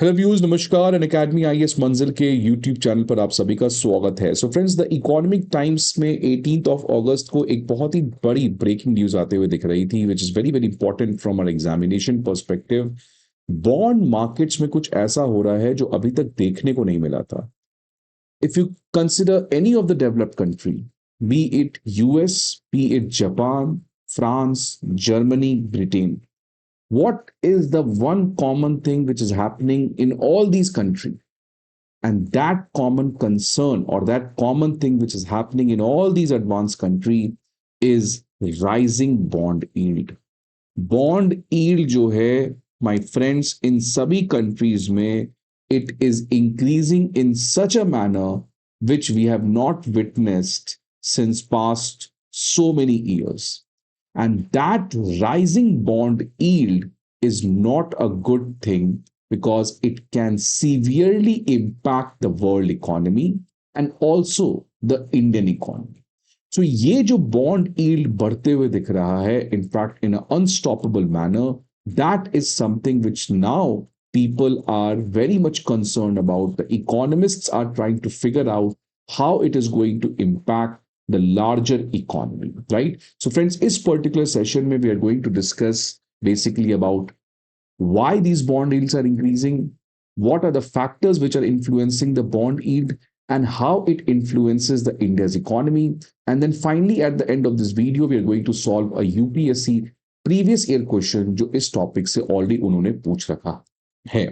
Hello views, नमस्कार। N academy IAS मंजिल के यूट्यूब चैनल पर आप सभी का स्वागत है। So friends, the economic times में 18 ऑफ अगस्त को एक बहुत ही बड़ी ब्रेकिंग न्यूज आते हुए दिख रही थी, which is very very important from our examination perspective. Bond markets में कुछ ऐसा हो रहा है जो अभी तक देखने को नहीं मिला था। If you consider any of the developed country, B it US, B it Japan, France, Germany, Britain, what is the one common thing which is happening in all these countries? And that common concern or that common thing which is happening in all these advanced countries is rising bond yield. Bond yield जो है, my friends, in सभी countries में it is increasing in such a manner which we have not witnessed since past so many years. And that rising bond yield is not a good thing because it can severely impact the world economy and also the Indian economy. So ये जो bond yield बढ़ते हुए दिख रहा है, in fact in an unstoppable manner, that is something which now people are very much concerned about. The economists are trying to figure out how it is going to impact the larger economy, right? So friends, इस particular session में we are going to discuss basically about why these bond yields are increasing, what are the factors which are influencing the bond yield, and how it influences the India's economy. And then finally, at the end of this video, we are going to solve a UPSC previous year question जो इस topic से already उन्होंने पूछ रखा है।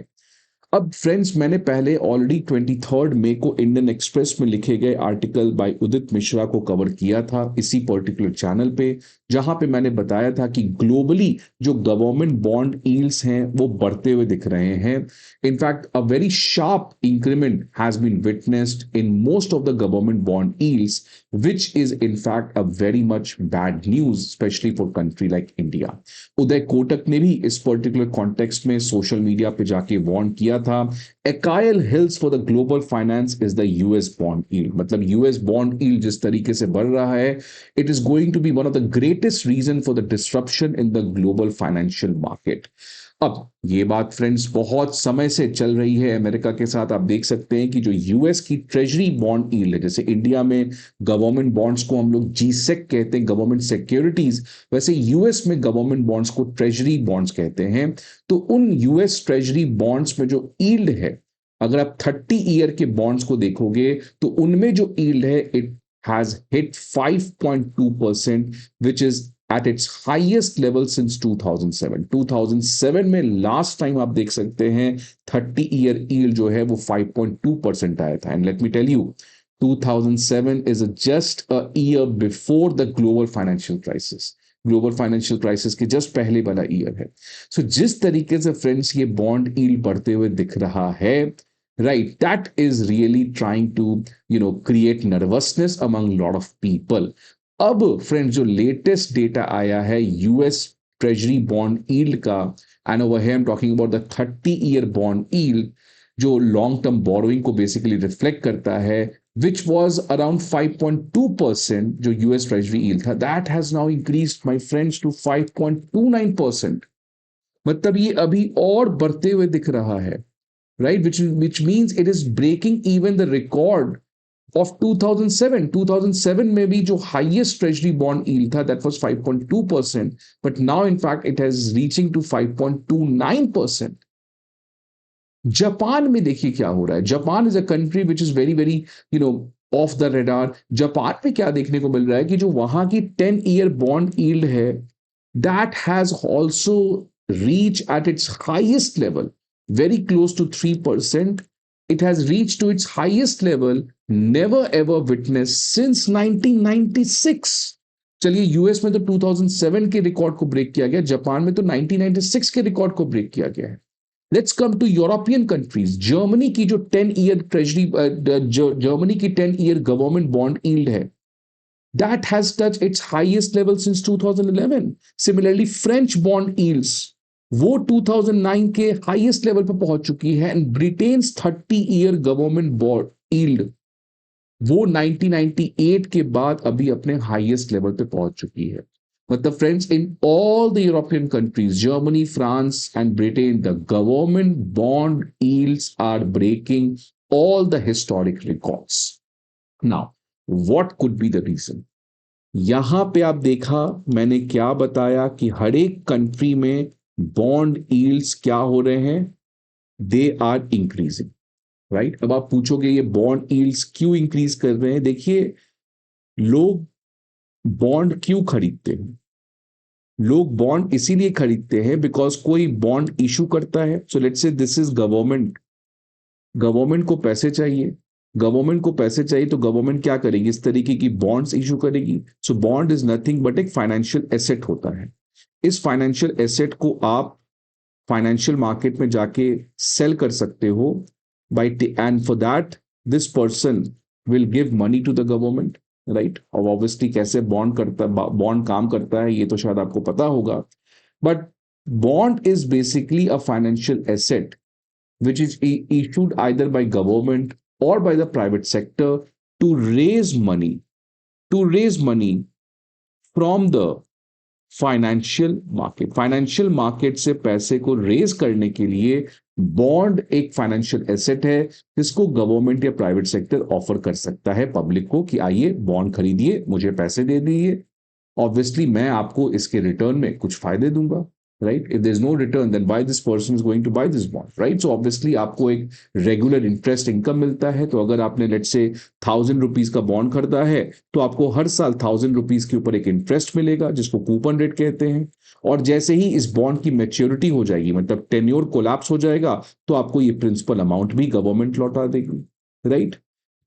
अब friends, मैंने पहले ऑलरेडी 23 मई को इंडियन एक्सप्रेस में लिखे गए आर्टिकल बाय उदित मिश्रा को कवर किया था इसी पर्टिकुलर चैनल पे, जहां पे मैंने बताया था कि ग्लोबली जो गवर्नमेंट बॉन्ड यील्ड्स हैं वो बढ़ते हुए दिख रहे हैं। In fact a very sharp increment has been witnessed in most of the government bond yields, which is in fact a very much bad news, especially for country like India. Uday Kotak ने भी इस पर्टिकुलर कॉन्टेक्स्ट में social media पे जाके warn किया था, एकाइल heels for the global finance is the US bond yield. मतलब यूएस बॉन्ड यील्ड जिस तरीके से बढ़ रहा है, it is going to be one of the greatest reason for the disruption in the global financial market. अब ये बात फ्रेंड्स बहुत समय से चल रही है अमेरिका के साथ। आप देख सकते हैं कि जो यूएस की ट्रेजरी बॉन्ड यील्ड है, जैसे इंडिया में गवर्नमेंट बॉन्ड्स को हम लोग जीसेक कहते हैं, गवर्नमेंट सिक्योरिटीज, वैसे यूएस में गवर्नमेंट बॉन्ड्स को ट्रेजरी बॉन्ड्स कहते हैं। तो उन यूएस ट्रेजरी बॉन्ड्स में जो यील्ड है, अगर आप 30 ईयर के बॉन्ड्स को देखोगे तो उनमें जो यील्ड है, it has hit 5.2%, which is at its highest level since 2007। 2007 में लास्ट टाइम आप देख सकते हैं 30 ईयर यील्ड जो है वो 5.2% आया था। And let me tell you, 2007 is just a year before the global financial crisis। Global financial crisis के जस्ट पहले वाला ईयर है। सो जिस तरीके से फ्रेंड्स ये बॉन्ड यील्ड बढ़ते हुए दिख रहा है, right, that is really trying to create nervousness among a lot of people। अब फ्रेंड्स, जो लेटेस्ट डेटा आया है यूएस ट्रेजरी बॉन्ड यील्ड का, and over here I am talking about the 30 year bond yield, जो long term borrowing को basically reflect करता है, which was around 5.2%, जो यूएस ट्रेजरी यील्ड था, that has now increased, my friends, to 5.29%। मतलब ये अभी और बढ़ते हुए दिख रहा है, right? Which means it is breaking even the record of 2007। 2007 में भी जो highest treasury bond yield था, that was 5.2%, but now in fact it has reaching to 5.29%। Japan में देखिए क्या हो रहा है। Japan is a country which is very very of the radar. Japan में क्या देखने को मिल रहा है कि जो वहां की 10 ईयर बॉन्ड यील्ड है, that has also reach at its highest level, very close to 3%। It has reach to its highest level never ever witness since 1996। चलिए, यूएस में तो 2007 के रिकॉर्ड को ब्रेक किया गया, जापान में तो 1996 के रिकॉर्ड को ब्रेक किया गया है। Let's come to European countries. Germany की जो 10 ईयर ट्रेजरी, जर्मनी की 10 ईयर गवर्नमेंट बॉन्ड यील्ड है, that has touched its highest level since 2011। Similarly, French bond yields वो 2009 के हाईएस्ट लेवल पर पहुंच चुकी है। And Britain's 30 year government bond yield वो 1998 के बाद अभी अपने हाईएस्ट लेवल पे पहुंच चुकी है। मतलब friends, in all the European countries, Germany, France and Britain, the government bond yields are breaking all the historic records. Now, what could be the reason? यहां पे आप देखा मैंने क्या बताया कि हर एक कंट्री में बॉन्ड यील्ड्स क्या हो रहे हैं, दे आर इंक्रीजिंग, राइट। अब आप पूछोगे ये बॉन्ड यील्ड्स क्यों इंक्रीज कर रहे हैं। देखिए, लोग बॉन्ड क्यों खरीदते हैं, लोग बॉन्ड इसीलिए खरीदते हैं बिकॉज कोई बॉन्ड इशू करता है। So let's say this is government, government को पैसे चाहिए, गवर्नमेंट को पैसे चाहिए तो गवर्नमेंट क्या करेगी, इस तरीके की बॉन्ड्स इशू करेगी। सो बॉन्ड इज नथिंग बट एक फाइनेंशियल एसेट होता है। इस फाइनेंशियल एसेट को आप फाइनेंशियल मार्केट में जाके सेल कर सकते हो buy, and for that this person will give money to the government, right. और ऑब्वियसली कैसे बॉन्ड करता, बॉन्ड काम करता है ये तो शायद आपको पता होगा, but bond is basically a financial asset which is issued either by government or by the private sector to raise money, to raise money from the financial market. Financial market से पैसे को रेज करने के लिए bond एक financial asset है जिसको government या प्राइवेट सेक्टर ऑफर कर सकता है पब्लिक को कि आइए बॉन्ड खरीदिए, मुझे पैसे दे दीजिए, ऑब्वियसली मैं आपको इसके रिटर्न में कुछ फायदे दूंगा, right. If there is no return then why this person is going to buy this bond, right. So obviously आपको एक रेगुलर इंटरेस्ट इनकम मिलता है। तो अगर आपने लेट्स से 1000 रुपीज का बॉन्ड खरीदा है तो आपको हर साल 1000 रुपीज के ऊपर एक इंटरेस्ट मिलेगा जिसको कूपन रेट कहते हैं। और जैसे ही इस बॉन्ड की मेच्योरिटी हो जाएगी, मतलब टेन्योर कोलैप्स हो जाएगा, तो आपको ये प्रिंसिपल अमाउंट भी गवर्नमेंट लौटा देगी, राइट।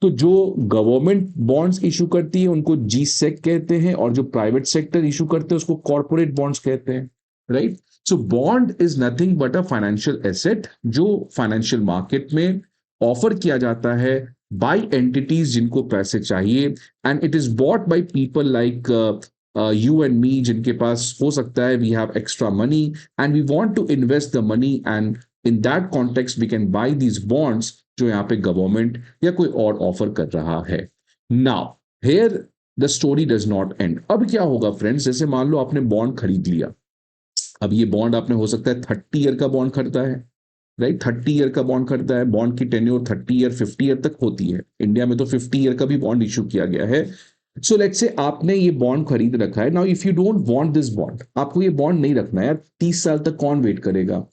तो जो गवर्नमेंट बॉन्ड्स इशू करती है उनको जी सेक कहते हैं, और जो प्राइवेट सेक्टर इशू करते हैं उसको कॉर्पोरेट बॉन्ड्स कहते हैं, right. So bond is nothing but a financial asset जो फाइनेंशियल मार्केट में ऑफर किया जाता है बाय एंटिटीज जिनको पैसे चाहिए, and it is bought by people like you and me, जिनके पास हो सकता है we have extra money and we want to invest the money, and in that context we can buy these bonds जो यहाँ पे गवर्नमेंट या कोई और ऑफर कर रहा है। Now here the story does not and. अब क्या होगा फ्रेंड्स, जैसे मान लो आपने बॉन्ड खरीद लिया, अब ये बॉन्ड आपने हो सकता है 30 ईयर का बॉन्ड खरीदा है, राइट। 30 ईयर का बॉन्ड खरीदा है, बॉन्ड की टेन्योर 30 ईयर 50 ईयर तक होती है, इंडिया में तो 50 ईयर का भी बॉन्ड इशू किया गया है। सो लेट्स से आपने ये बॉन्ड खरीद रखा है। Now if you don't want this bond, आपको ये बॉन्ड नहीं रखना है यार, 30 साल तक कौन वेट करेगा,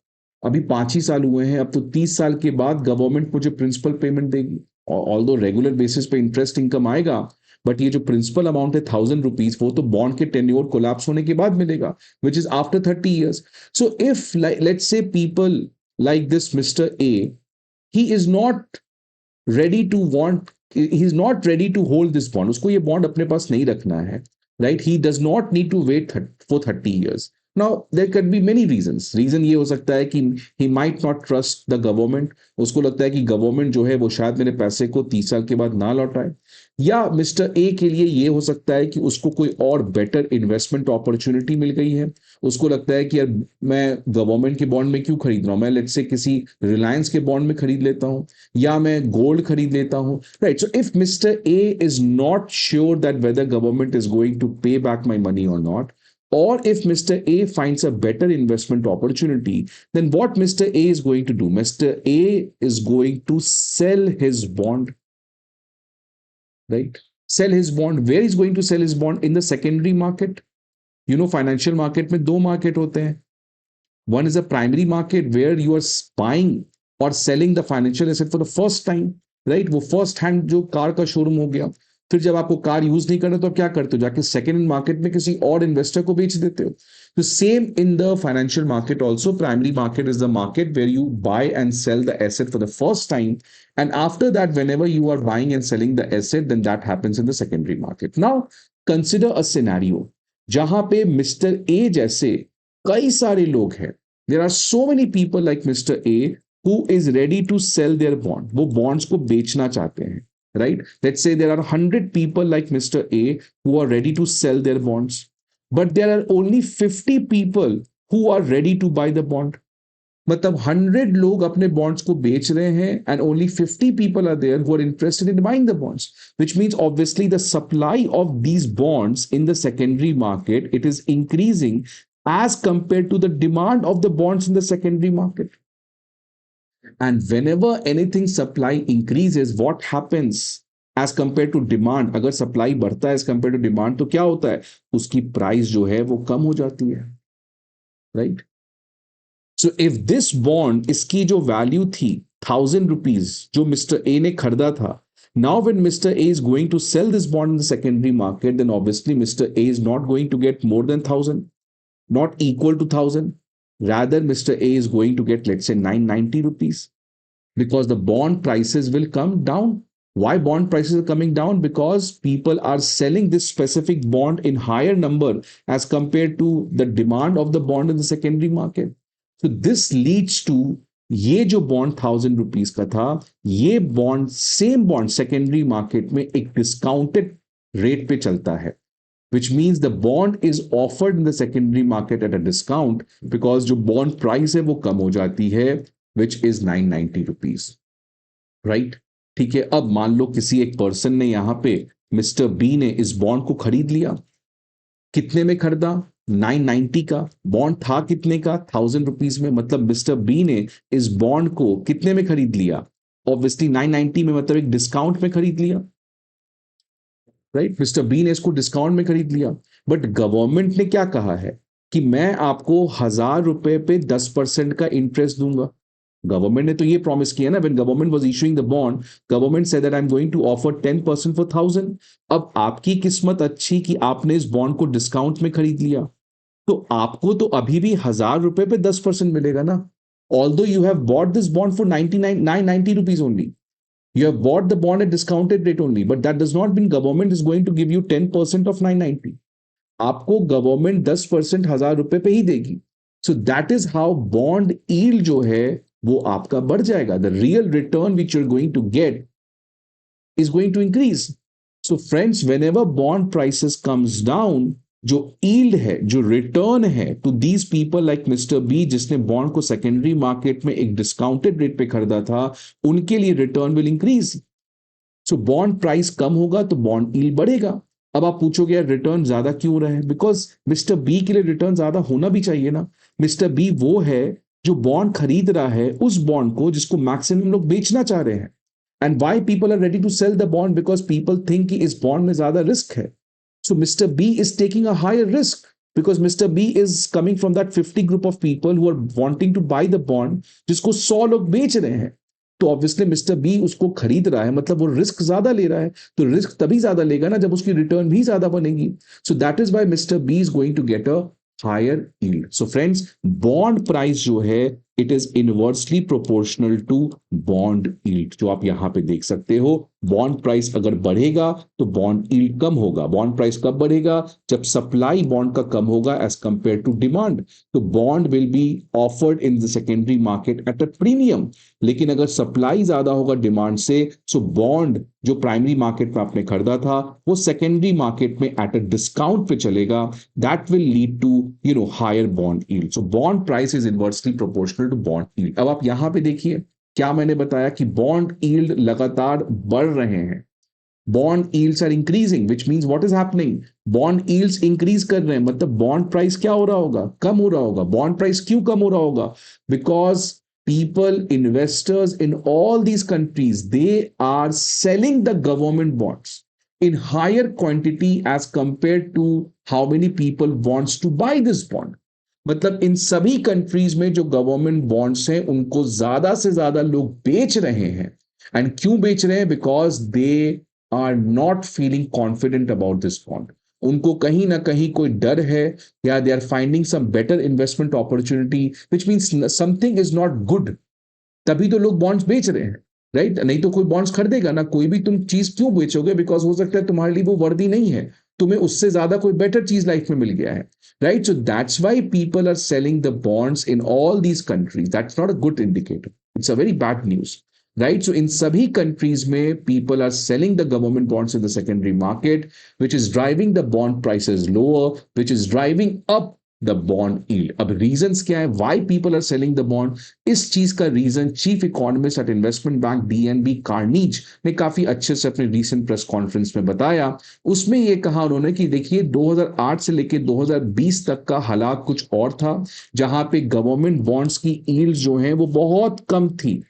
अभी 5 ही साल हुए हैं, अब तो 30 साल के बाद गवर्नमेंट मुझे प्रिंसिपल पेमेंट देगी, ऑल दो रेगुलर बेसिस पे इंटरेस्ट इनकम आएगा, बट ये जो प्रिंसिपल अमाउंट है 1000 रुपीज, वो तो बॉन्ड के टेन्योर कोलैप्स होने के बाद मिलेगा, which is after 30 years. So if let's say people like this Mr. A, he is not ready to want, he is not ready to hold this bond, उसको ये bond अपने पास नहीं रखना है, right? He does not need to wait for 30 years. Now there could be many reasons. Reason ये हो सकता है कि he might not trust the government, उसको लगता है कि गवर्नमेंट जो है वो शायद मेरे पैसे को 30 साल के बाद ना लौटाए, या मिस्टर ए के लिए ये हो सकता है कि उसको कोई और बेटर इन्वेस्टमेंट अपॉर्चुनिटी मिल गई है, उसको लगता है कि यार मैं गवर्नमेंट के बॉन्ड में क्यों खरीद रहा हूं, मैं लेट्स से किसी रिलायंस के बॉन्ड में खरीद लेता हूं, या मैं गोल्ड खरीद लेता हूं, right. So if mister A is not sure that whether government is going to pay back my money और not, or if Mr. A finds a better investment opportunity, then what Mr. A is going to do? Mr. A is going to sell his bond, right? Sell his bond. Where is going to sell his bond? In the secondary market. You know, financial market में दो market होते हैं. One is a primary market where you are buying or selling the financial asset for the first time, right? वो first hand जो car का showroom हो गया, फिर जब आपको कार यूज नहीं करना तो आप क्या करते हो, जाके सेकेंड हैंड मार्केट में किसी और इन्वेस्टर को बेच देते हो। तो same in the financial market also, primary market is the market where you buy and sell the asset for the first time, and after that whenever you are buying and selling the asset, then that happens in the secondary market. Now consider a scenario जहां पे mister A जैसे कई सारे लोग हैं, there are so many people like Mr. A who is ready to sell their bond, वो bonds को बेचना चाहते हैं, right? Let's say there are 100 people like Mr. A who are ready to sell their bonds, but there are only 50 people who are ready to buy the bond. मतलब 100 लोग अपने bonds को बेच रहे हैं and only 50 people are there who are interested in buying the bonds, which means obviously the supply of these bonds in the secondary market, it is increasing as compared to the demand of the bonds in the secondary market. And whenever anything supply increases, what happens as compared to demand? अगर supply बढ़ता है as compared to demand तो क्या होता है, उसकी price जो है वो कम हो जाती है, right? So if this bond, इसकी जो वैल्यू थी 1,000 रुपीज जो मिस्टर ए ने खरीदा था, now when Mr. A is going to sell this bond in the secondary market, then obviously Mr. A is not going to get more than 1,000, not equal to 1,000. Rather, Mr. A is going to get, let's say, 990 rupees, because the bond prices will come down. Why bond prices are coming down? Because people are selling this specific bond in higher number as compared to the demand of the bond in the secondary market. So this leads to, ये जो bond 1,000 rupees का था, ये bond same bond secondary market में एक discounted rate पे चलता है, which means the bond is offered in the secondary market at a discount because जो bond price है वो कम हो जाती है, which is 990 rupees, right? ठीक है, अब मान लो किसी एक पर्सन ने यहां पे, मिस्टर बी ने इस बॉन्ड को खरीद लिया, कितने में खरीदा, 990 का। बॉन्ड था कितने का, 1,000 रुपीज में। मतलब मिस्टर बी ने इस बॉन्ड को कितने में खरीद लिया, ऑब्वियसली 990 में, मतलब एक डिस्काउंट में खरीद लिया, राइट? मिस्टर बी ने इसको डिस्काउंट में खरीद लिया, बट गवर्नमेंट ने क्या कहा है कि मैं आपको 1,000 रुपए पे 10% का इंटरेस्ट दूंगा। गवर्नमेंट ने तो ये प्रॉमिस किया ना, when government was issuing the bond, government said that I am going to offer 10% for 1,000। अब आपकी किस्मत अच्छी कि आपने इस बॉन्ड को डिस्काउंट में खरीद लिया, तो आपको तो अभी भी 1,000 रुपए पे 10% मिलेगा ना। Although you have bought this bond for 990 rupees only, you have bought the bond at discounted rate only, but that does not mean government is going to give you 10% of 990. आपको गवर्नमेंट 10% 1,000 रुपए पे ही देगी। So that is how bond yield जो है वो आपका बढ़ जाएगा। The real return which you are going to get is going to increase. So friends, whenever bond prices comes down, जो yield है, जो return है to these people like Mr. B, जिसने bond को secondary market में एक discounted rate पे खरीदा था, उनके लिए return will increase. So bond price कम होगा तो bond yield बढ़ेगा। अब आप पूछोगे यार रिटर्न ज्यादा क्यों हो रहा है, बिकॉज मिस्टर बी के लिए रिटर्न ज्यादा होना भी चाहिए ना। मिस्टर बी वो है जो बॉन्ड खरीद रहा है उस बॉन्ड को जिसको मैक्सिमम लोग बेचना चाह रहे हैं। And why people are ready to sell the bond? Because people think कि इस bond में ज्यादा risk है। So Mr. B is taking a higher risk because Mr. B is coming from that 50 group of people who are wanting to buy the bond, जिसको 100 लोग बेच रहे हैं। तो ऑब्वियसली मिस्टर बी उसको खरीद रहा है, मतलब वो रिस्क ज्यादा ले रहा है, तो रिस्क तभी ज्यादा लेगा ना जब उसकी रिटर्न भी ज्यादा बनेगी। So that is why mister B is going to get a higher yield. So friends, bond price जो है it is inversely proportional to bond yield, जो आप यहां पे देख सकते हो। बॉन्ड प्राइस अगर बढ़ेगा तो बॉन्ड यील्ड कम होगा। बॉन्ड प्राइस कब बढ़ेगा, जब सप्लाई बॉन्ड का कम होगा एज कंपेयर टू डिमांड, तो bond will be offered in the secondary market at a premium. लेकिन अगर सप्लाई ज्यादा होगा डिमांड से, सो बॉन्ड जो प्राइमरी मार्केट में आपने खरीदा था वो सेकेंडरी मार्केट में एट अ डिस्काउंट पे चलेगा। That will lead to higher bond yield. So bond price is inversely proportional to bond yield. अब आप यहां पे देखिए, क्या मैंने बताया कि बॉन्ड यील्ड लगातार बढ़ रहे हैं। Bond yields are increasing, which means what is happening, bond yields increase कर रहे हैं, मतलब बॉन्ड प्राइस क्या हो रहा होगा, कम हो रहा होगा। बॉन्ड प्राइस क्यों कम हो रहा होगा, because people, investors in all these countries, they are selling the government bonds in higher quantity as compared to how many people wants to buy this bond. मतलब इन सभी कंट्रीज में जो गवर्नमेंट बॉन्ड्स हैं उनको ज्यादा से ज्यादा लोग बेच रहे हैं। एंड क्यों बेच रहे हैं, because they are not feeling confident about this bond. उनको कहीं ना कहीं कोई डर है, या they are finding some better investment opportunity, which means something is not good, तभी तो लोग बॉन्ड्स बेच रहे हैं, राइट? नहीं तो कोई बॉन्ड्स खरीदेगा ना, कोई भी तुम चीज क्यों बेचोगे, बिकॉज हो सकता है तुम्हारे लिए वो वर्दी नहीं है, तुम्हें उससे ज्यादा कोई बेटर चीज लाइफ में मिल गया है, right? So that's why people are selling the bonds in all these countries. That's not a good indicator, it's a very bad news, right? So इन सभी कंट्रीज में people are selling the government bonds in the secondary market, which is driving the bond prices lower, which is driving up the bond yield. अब reasons क्या है, why people are selling the bond? इस चीज का reason chief economist at investment bank DNB कार्नीज ने काफी अच्छे से अपने रीसेंट प्रेस कॉन्फ्रेंस में बताया। उसमें यह कहा उन्होंने कि देखिए 2008 से लेकर 2020 तक का हालात कुछ और था, जहां पे गवर्नमेंट बॉन्ड्स की यील्ड जो है वो बहुत कम थी,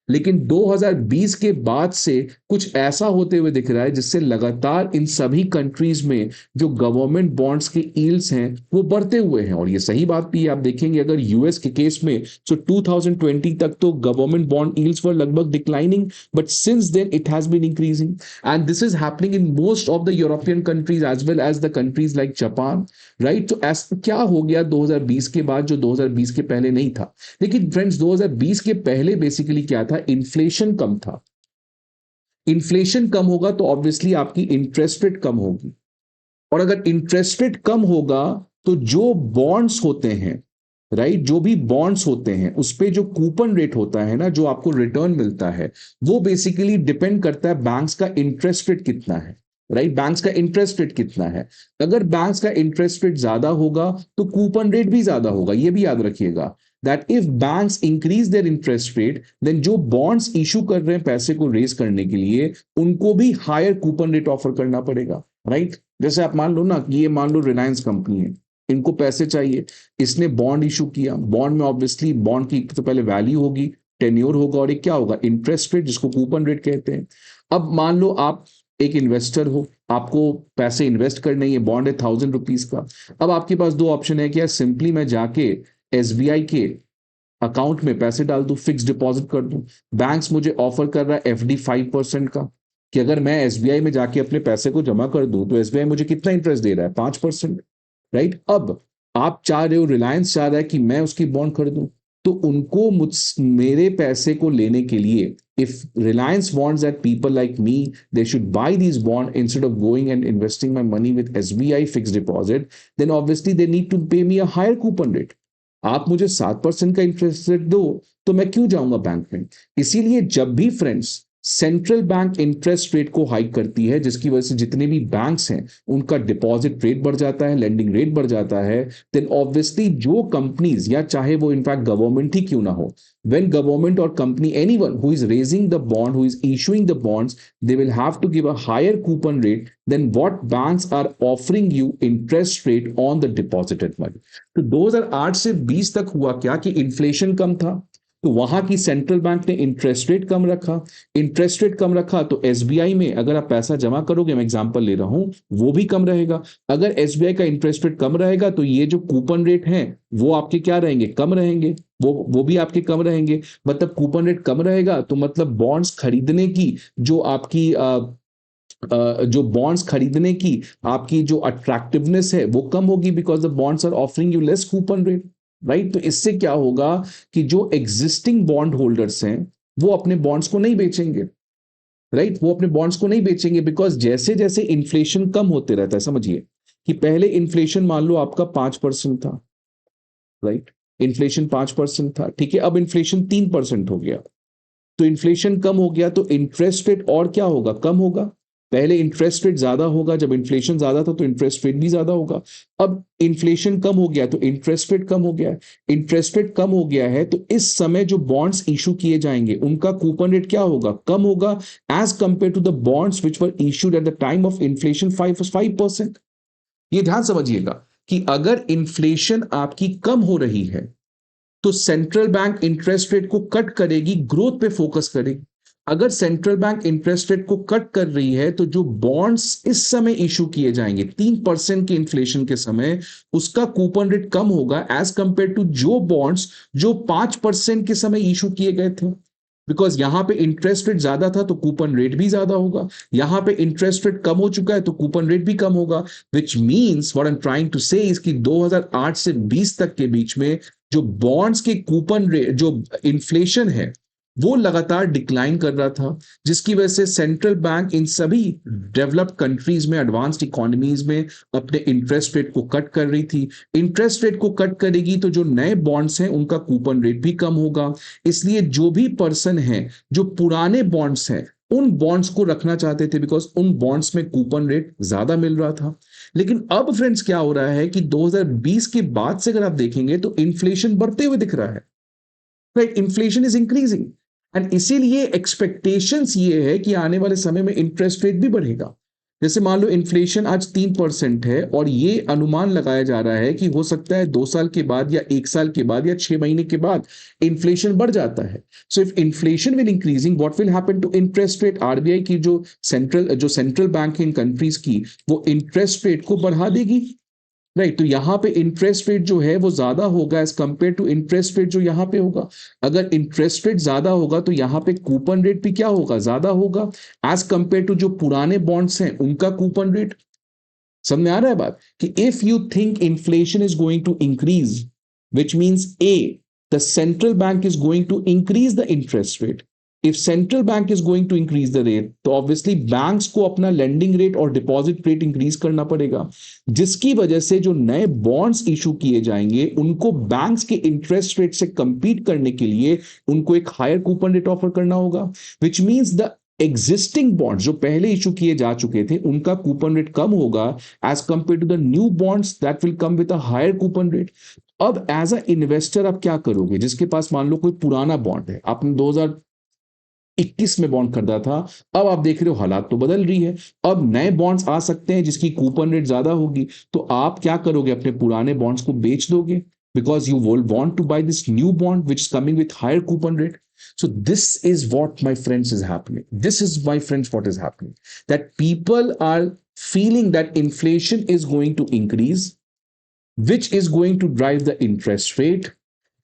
लेकिन 2020 के बाद से कुछ ऐसा होते हुए दिख रहा है जिससे लगातार इन सभी कंट्रीज में जो गवर्नमेंट बॉन्ड्स के यील्ड्स हैं वो बढ़ते हुए हैं। और ये सही बात भी है, आप देखेंगे अगर यूएस के केस में तो 2020 तक तो गवर्नमेंट बॉन्ड यील्ड्स वर लगभग declining, but since then it has been increasing and this is happening in most of the European countries as well as the countries like Japan, right. तो ऐसा क्या हो गया 2020 के बाद जो 2020 के पहले नहीं था? लेकिन फ्रेंड्स 2020 के पहले बेसिकली क्या था, इन्फ्लेशन कम था। इन्फ्लेशन कम होगा तो ऑब्वियसली आपकी इंटरेस्ट रेट कम होगी, और अगर इंटरेस्ट रेट कम होगा तो जो बॉन्ड्स होते हैं, राइट, जो भी बॉन्ड्स होते हैं उस पे जो कूपन रेट होता है ना, जो आपको रिटर्न मिलता है, वो बेसिकली डिपेंड करता है बैंक्स का इंटरेस्ट रेट कितना है, राइट। बैंक्स का इंटरेस्ट रेट कितना है, अगर बैंक्स का इंटरेस्ट रेट ज्यादा होगा तो कूपन रेट भी ज्यादा होगा। ये भी याद रखिएगा that if banks increase their interest rate, then जो bonds issue कर रहे हैं पैसे को रेज करने के लिए, उनको भी हायर कूपन रेट ऑफर करना पड़ेगा, राइट। जैसे आप मान लो ना कि ये मान लो रिलायंस कंपनी है, इनको पैसे चाहिए, इसने बॉन्ड इशू किया, बॉन्ड में ऑब्वियसली बॉन्ड की तो पहले वैल्यू होगी, टेन्योर होगा, और एक क्या होगा, इंटरेस्ट रेट, जिसको कूपन रेट कहते हैं। अब मान लो आप एक इन्वेस्टर हो, आपको पैसे इन्वेस्ट करने, ये बॉन्ड है 1000 रुपीज का। अब आपके पास दो ऑप्शन है, क्या सिंपली मैं जाके एसबीआई के अकाउंट में पैसे डाल दूं, फिक्स डिपॉजिट कर दूं। बैंक्स मुझे ऑफर कर रहा है एफडी 5% का, कि अगर मैं एसबीआई में जाके अपने पैसे को जमा कर दूं तो एसबीआई मुझे कितना इंटरेस्ट दे रहा है, 5%, राइट। अब आप चाह रहे हो, रिलायंस चाह रहा है कि मैं उसकी बॉन्ड खरीदूं, तो उनको मेरे पैसे को लेने के लिए, if Reliance wants that people like me, they should buy these bonds instead of going and investing my money with SBI fixed deposit, then obviously they need to pay me a higher coupon rate. आप मुझे 7% का interest rate दो तो मैं क्यों जाऊंगा bank में? इसीलिए जब भी friends central bank interest rate को हाइक करती है, जिसकी वजह से जितने भी बैंक्स हैं उनका डिपॉजिट रेट बढ़ जाता है, लेंडिंग रेट बढ़ जाता है, देन ऑब्वियसली जो कंपनीज, या चाहे वो इनफैक्ट गवर्नमेंट ही क्यों ना हो, when government or company, anyone who is raising the bond, who is issuing the bonds, they will have to give a higher coupon rate than what banks are offering you interest rate on the deposited money. तो 2008 से 20 तक हुआ क्या कि inflation कम था, तो वहां की सेंट्रल बैंक ने इंटरेस्ट रेट कम रखा। इंटरेस्ट रेट कम रखा तो एसबीआई में अगर आप पैसा जमा करोगे, मैं एग्जांपल ले रहा हूं, वो भी कम रहेगा। अगर एसबीआई का इंटरेस्ट रेट कम रहेगा तो ये जो कूपन रेट हैं वो आपके क्या रहेंगे, कम रहेंगे, वो भी आपके कम रहेंगे। मतलब कूपन रेट कम रहेगा तो मतलब बॉन्ड्स खरीदने की जो आपकी जो बॉन्ड्स खरीदने की आपकी जो अट्रैक्टिवनेस है वो कम होगी, because the bonds are offering you less coupon rate, right. तो इससे क्या होगा कि जो एग्जिस्टिंग बॉन्ड होल्डर्स हैं वो अपने बॉन्ड्स को नहीं बेचेंगे, राइट, वो अपने बॉन्ड्स को नहीं बेचेंगे, बिकॉज जैसे जैसे इन्फ्लेशन कम होते रहता है, समझिए कि पहले इन्फ्लेशन मान लो आपका 5% था, राइट, इन्फ्लेशन 5% था, ठीक है, अब इन्फ्लेशन 3% हो गया, तो इन्फ्लेशन कम हो गया तो इंटरेस्ट रेट और क्या होगा, कम होगा। पहले इंटरेस्ट रेट ज्यादा होगा, जब इन्फ्लेशन ज्यादा था तो इंटरेस्ट रेट भी ज्यादा होगा। अब इन्फ्लेशन कम हो गया तो इंटरेस्ट रेट कम हो गया है, इंटरेस्ट रेट कम हो गया है तो इस समय जो बॉन्ड्स इशू किए जाएंगे उनका कूपन रेट क्या होगा, कम होगा, as compare to the bonds which were issued at the time of inflation 5%। ये ध्यान समझिएगा कि अगर इन्फ्लेशन आपकी कम हो रही है तो सेंट्रल बैंक इंटरेस्ट रेट को कट करेगी, ग्रोथ पे फोकस करेगी। अगर सेंट्रल बैंक इंटरेस्ट रेट को कट कर रही है तो जो बॉन्ड्स इस समय इशू किए जाएंगे 3% के इन्फ्लेशन के समय, उसका कूपन रेट कम होगा एज कंपेयर टू जो बॉन्ड्स जो 5% के समय इशू किए गए थे। बिकॉज यहां पे इंटरेस्ट रेट ज्यादा था तो कूपन रेट भी ज्यादा होगा, यहां पे इंटरेस्ट रेट कम हो चुका है तो कूपन रेट भी कम होगा, which means what I am trying to say is कि 2008 से 20 तक के बीच में जो बॉन्ड्स के कूपन रेट, जो इन्फ्लेशन है वो लगातार डिक्लाइन कर रहा था, जिसकी वजह से सेंट्रल बैंक इन सभी डेवलप्ड कंट्रीज में, एडवांस्ड इकोनॉमीज में अपने इंटरेस्ट रेट को कट कर रही थी। इंटरेस्ट रेट को कट करेगी तो जो नए बॉन्ड्स हैं उनका कूपन रेट भी कम होगा। इसलिए जो भी पर्सन है जो पुराने बॉन्ड्स हैं उन बॉन्ड्स को रखना चाहते थे बिकॉज उन बॉन्ड्स में कूपन रेट ज्यादा मिल रहा था। लेकिन अब फ्रेंड्स क्या हो रहा है कि 2020 के बाद से अगर आप देखेंगे तो इन्फ्लेशन बढ़ते हुए दिख रहा है, right? Inflation is increasing and इसीलिए एक्सपेक्टेशंस ये है कि आने वाले समय में इंटरेस्ट रेट भी बढ़ेगा। जैसे मान लो इन्फ्लेशन आज 3% है और ये अनुमान लगाया जा रहा है कि हो सकता है 2 साल के बाद या 1 साल के बाद या 6 महीने के बाद इन्फ्लेशन बढ़ जाता है। So if inflation will increasing what will happen to interest rate? RBI की जो सेंट्रल बैंक इन कंट्रीज की वो इंटरेस्ट रेट को बढ़ा देगी, राइट? तो यहां पे इंटरेस्ट रेट जो है वो ज्यादा होगा as compare to interest rate जो यहां पे होगा। अगर इंटरेस्ट रेट ज्यादा होगा तो यहां पे कूपन रेट भी क्या होगा? ज्यादा होगा एज कंपेयर टू जो पुराने बॉन्ड्स हैं उनका कूपन रेट। समझ में आ रहा है बात? कि if you think inflation is going to increase which means a the central bank is going to increase the interest rate. If central bank is going to increase the rate तो obviously banks को अपना lending rate और deposit rate increase करना पड़ेगा, जिसकी वजह से जो नए बॉन्ड्स इशू किए जाएंगे उनको बैंक्स के इंटरेस्ट रेट से कंपीट करने के लिए उनको एक हायर कूपन रेट ऑफर करना होगा। Which means the existing bonds जो पहले इशू किए जा चुके थे उनका कूपन रेट कम होगा as compare to the new bonds that will come with a higher coupon rate. अब एज अ इन्वेस्टर आप क्या करोगे? जिसके पास मान लो कोई पुराना बॉन्ड है, आपने 2021 में बॉन्ड खरीदा था, अब आप देख रहे हो हालात तो बदल रही है, अब नए बॉन्ड्स आ सकते हैं जिसकी कूपन रेट ज्यादा होगी, तो आप क्या करोगे? अपने पुराने बॉन्ड्स को बेच दोगे because you will want to buy this new bond which is coming with higher coupon rate. So this is what, my friends, is happening. This is, my friends, what is happening, that people are feeling that inflation is going to increase, which is going to drive the interest rate,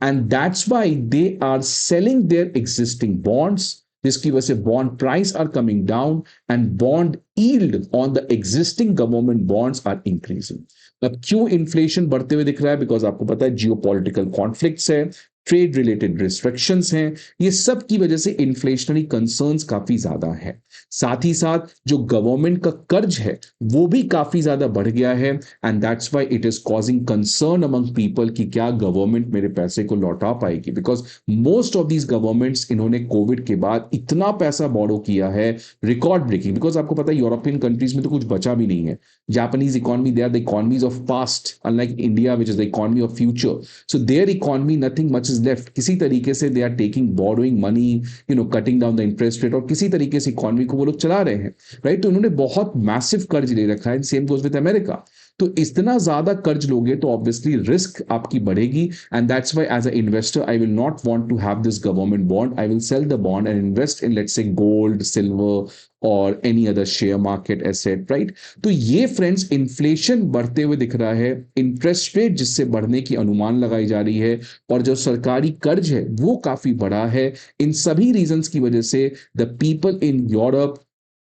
and that's why they are selling their existing bonds. जिसकी वजह से bond price are coming down and bond yield on the existing government bonds are increasing. अब क्यों inflation बढ़ते हुए दिख रहा है? बिकॉज आपको पता है जियोपॉलिटिकल कॉन्फ्लिक्ट्स है, ट्रेड रिलेटेड रिस्ट्रिक्शंस हैं, ये सब की वजह से इन्फ्लेशनरी कंसर्न्स काफी ज्यादा है। साथ ही साथ जो गवर्नमेंट का कर्ज है वो भी काफी ज्यादा बढ़ गया है and that's why it is causing concern among people कि क्या गवर्नमेंट मेरे पैसे को लौटा पाएगी। Because most of these governments इन्होंने कोविड के बाद इतना पैसा बोरो किया है, रिकॉर्ड ब्रेकिंग। बिकॉज आपको पता है यूरोपियन कंट्रीज में तो कुछ बचा भी नहीं है। Japanese economy, they are the economies of past, unlike India which is the economy of future. So their economy nothing much left. किसी तरीके से they are taking borrowing money, cutting down the interest rate और किसी तरीके से economy को वो लोग चला रहे हैं, राइट? तो उन्होंने बहुत मैसिव कर्ज ले रखा है। Same goes with America. तो इतना ज्यादा कर्ज लोगे तो ऑब्वियसली रिस्क आपकी बढ़ेगी and that's why as a investor I will not want to have this government bond. I will sell the bond and invest in let's say gold, silver और any other share market asset, right? तो ये friends inflation बढ़ते हुए दिख रहा है, interest rate जिससे बढ़ने की अनुमान लगाई जा रही है और जो सरकारी कर्ज है वो काफी बड़ा है। इन सभी रीजंस की वजह से the people in Europe,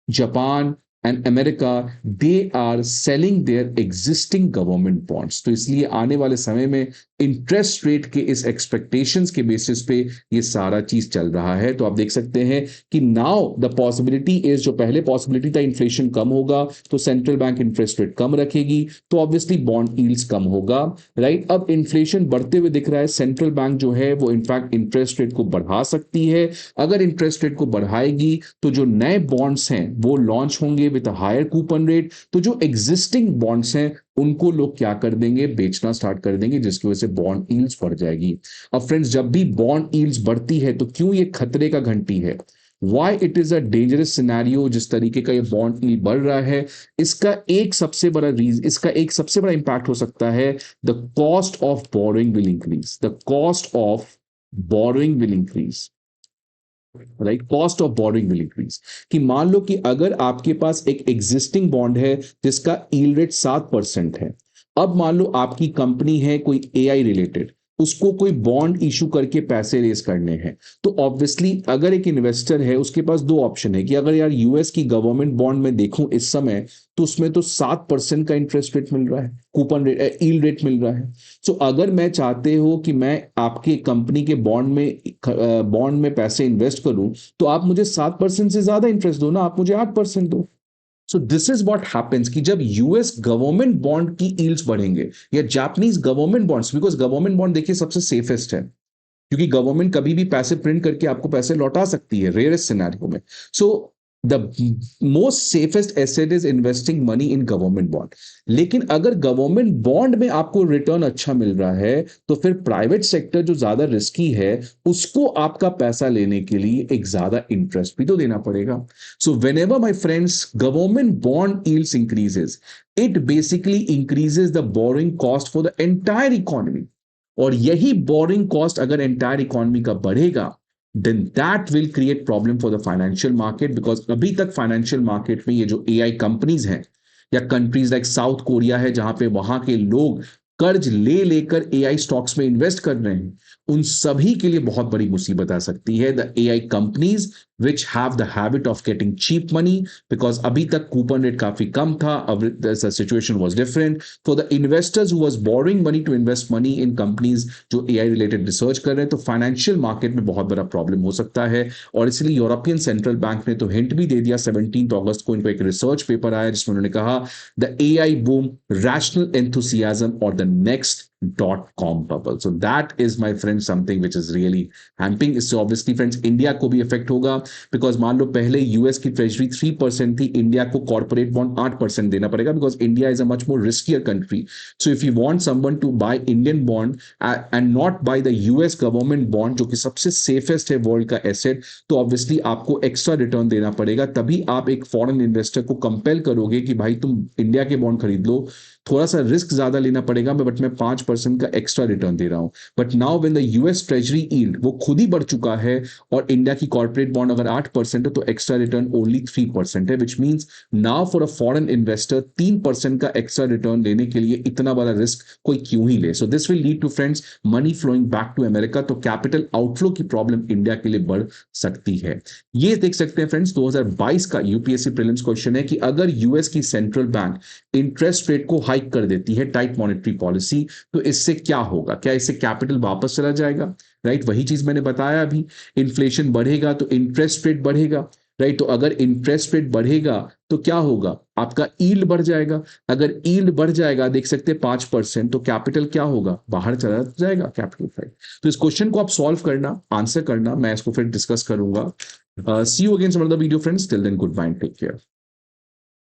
Japan and America, they are selling their existing government bonds. तो इसलिए आने वाले समय में इंटरेस्ट रेट के इस एक्सपेक्टेशंस के बेसिस पे ये सारा चीज चल रहा है। तो आप देख सकते हैं कि नाउ द पॉसिबिलिटी इज, जो पहले पॉसिबिलिटी था इन्फ्लेशन कम होगा तो सेंट्रल बैंक इंटरेस्ट रेट कम रखेगी तो ऑब्वियसली बॉन्ड यील्ड्स कम होगा, राइट? अब इन्फ्लेशन बढ़ते हुए दिख रहा है, सेंट्रल बैंक जो है वो इनफैक्ट इंटरेस्ट रेट को बढ़ा सकती है। अगर इंटरेस्ट रेट को बढ़ाएगी तो जो नए बॉन्ड्स हैं वो लॉन्च होंगे with a higher coupon rate, तो जो एग्जिस्टिंग बॉन्ड्स हैं उनको लोग क्या कर देंगे? बेचना स्टार्ट कर देंगे, जिसकी वजह से बॉन्ड यील्ड्स बढ़ जाएगी। अब फ्रेंड्स, जब भी बॉन्ड यील्ड्स बढ़ती है तो क्यों ये खतरे का घंटी है? Why it is a dangerous scenario? जिस तरीके का ये बॉन्ड यील्ड बढ़ रहा है, इसका एक सबसे बड़ा इंपैक्ट हो सकता है, the cost of borrowing will increase. The cost of borrowing will increase, right? Cost of borrowing will increase. कि मान लो कि अगर आपके पास एक एग्जिस्टिंग बॉन्ड है जिसका यील्ड रेट 7% है, अब मान लो आपकी कंपनी है कोई एआई रिलेटेड, उसको कोई बॉन्ड इशू करके पैसे रेज करने हैं, तो ऑब्वियसली अगर एक इन्वेस्टर है उसके पास दो ऑप्शन है कि अगर यार यूएस की गवर्नमेंट बॉन्ड में देखूं इस समय तो उसमें तो 7% का इंटरेस्ट रेट मिल रहा है, कूपन रेट, यील्ड रेट मिल रहा है। सो अगर मैं चाहते हो कि मैं आपके कंपनी के बॉन्ड में पैसे इन्वेस्ट करूं तो आप मुझे 7% से ज्यादा इंटरेस्ट दो ना, आप मुझे 8% दो। So this is what happens कि जब यूएस गवर्नमेंट बॉन्ड की यील्ड्स बढ़ेंगे या Japanese government bonds, because government bond देखिए सबसे सेफेस्ट है क्योंकि गवर्नमेंट कभी भी पैसे प्रिंट करके आपको पैसे लौटा सकती है रेयरेस्ट सिनेरियो में। So the most safest asset is investing money in government bond. लेकिन अगर गवर्नमेंट बॉन्ड में आपको रिटर्न अच्छा मिल रहा है, तो फिर प्राइवेट सेक्टर जो ज्यादा रिस्की है, उसको आपका पैसा लेने के लिए एक ज्यादा इंटरेस्ट भी तो देना पड़ेगा। So when ever my friends government bond yields increases, it basically increases the borrowing cost for the entire economy. और यही बोरिंग कॉस्ट अगर एंटायर इकोनॉमी का बढ़ेगा, then that will create problem for the financial market, because अभी तक financial market में ये जो एआई कंपनीज हैं, या कंट्रीज लाइक साउथ कोरिया है जहां पे वहां के लोग कर्ज ले लेकर एआई स्टॉक्स में इन्वेस्ट कर रहे हैं, उन सभी के लिए बहुत बड़ी मुसीबत आ सकती है। The AI companies which have the habit of getting cheap money, because अभी तक कूपन रेट काफी कम था, अब the situation was different for the investors who was borrowing money to invest money in companies जो AI related रिसर्च कर रहे हैं, तो फाइनेंशियल मार्केट में बहुत बड़ा प्रॉब्लम हो सकता है। और इसलिए यूरोपियन सेंट्रल बैंक ने तो हिंट भी दे दिया, 17 अगस्त को इनको एक रिसर्च पेपर आया जिसमें उन्होंने कहा the AI boom, rational enthusiasm और the next .com bubble. So that is, my friends, something which is really hampering. इससे obviously friends इंडिया को भी इफेक्ट होगा, बिकॉज मान लो पहले यूएस की ट्रेजरी 3% थी, इंडिया को कॉर्पोरेट बॉन्ड 8% देना पड़ेगा, because India is a much more riskier country. So if you want someone to buy Indian bond and not buy the US government bond जो कि सबसे सेफेस्ट है वर्ल्ड का एसेट, तो ऑब्वियसली आपको एक्स्ट्रा रिटर्न देना पड़ेगा। तभी आप एक फॉरेन इन्वेस्टर को कंपेल करोगे कि भाई तुम इंडिया के बॉन्ड खरीद लो, थोड़ा सा रिस्क ज्यादा लेना पड़ेगा, बट मैं 5% का एक्स्ट्रा रिटर्न दे रहा हूं। But now when the US treasury yield वो खुद ही बढ़ चुका है, और इंडिया की कॉर्पोरेट बॉन्ड अगर 8% है, तो एक्स्ट्रा रिटर्न ओनली 3% है, which means now for a foreign investor 3% का एक्स्ट्रा रिटर्न लेने के लिए इतना बड़ा रिस्क कोई क्यों ही ले। So this will lead to friends money flowing back to America, तो कैपिटल आउटफ्लो की प्रॉब्लम इंडिया के लिए बढ़ सकती है। ये देख सकते हैं फ्रेंड्स 2022 का यूपीएससी प्रीलिम्स क्वेश्चन है कि अगर यूएस की सेंट्रल बैंक इंटरेस्ट रेट को हाइक कर देती है, टाइट मॉनेटरी पॉलिसी, तो इससे क्या होगा? क्या इससे कैपिटल वापस चला जाएगा? राइट, वही चीज मैंने बताया अभी, इन्फ्लेशन बढ़ेगा तो इंटरेस्ट रेट बढ़ेगा। राइट, तो अगर इंटरेस्ट रेट बढ़ेगा तो क्या होगा? आपका ईल्ड बढ़ जाएगा। अगर ईल्ड बढ़ जाएगा, देख सकते हैं 5%, तो कैपिटल क्या होगा? बाहर चला जाएगा कैपिटल साइड। तो इस क्वेश्चन को आप सॉल्व करना, आंसर करना, मैं इसको फिर डिस्कस करूंगा। See you again some other video friends, till then goodbye, take care.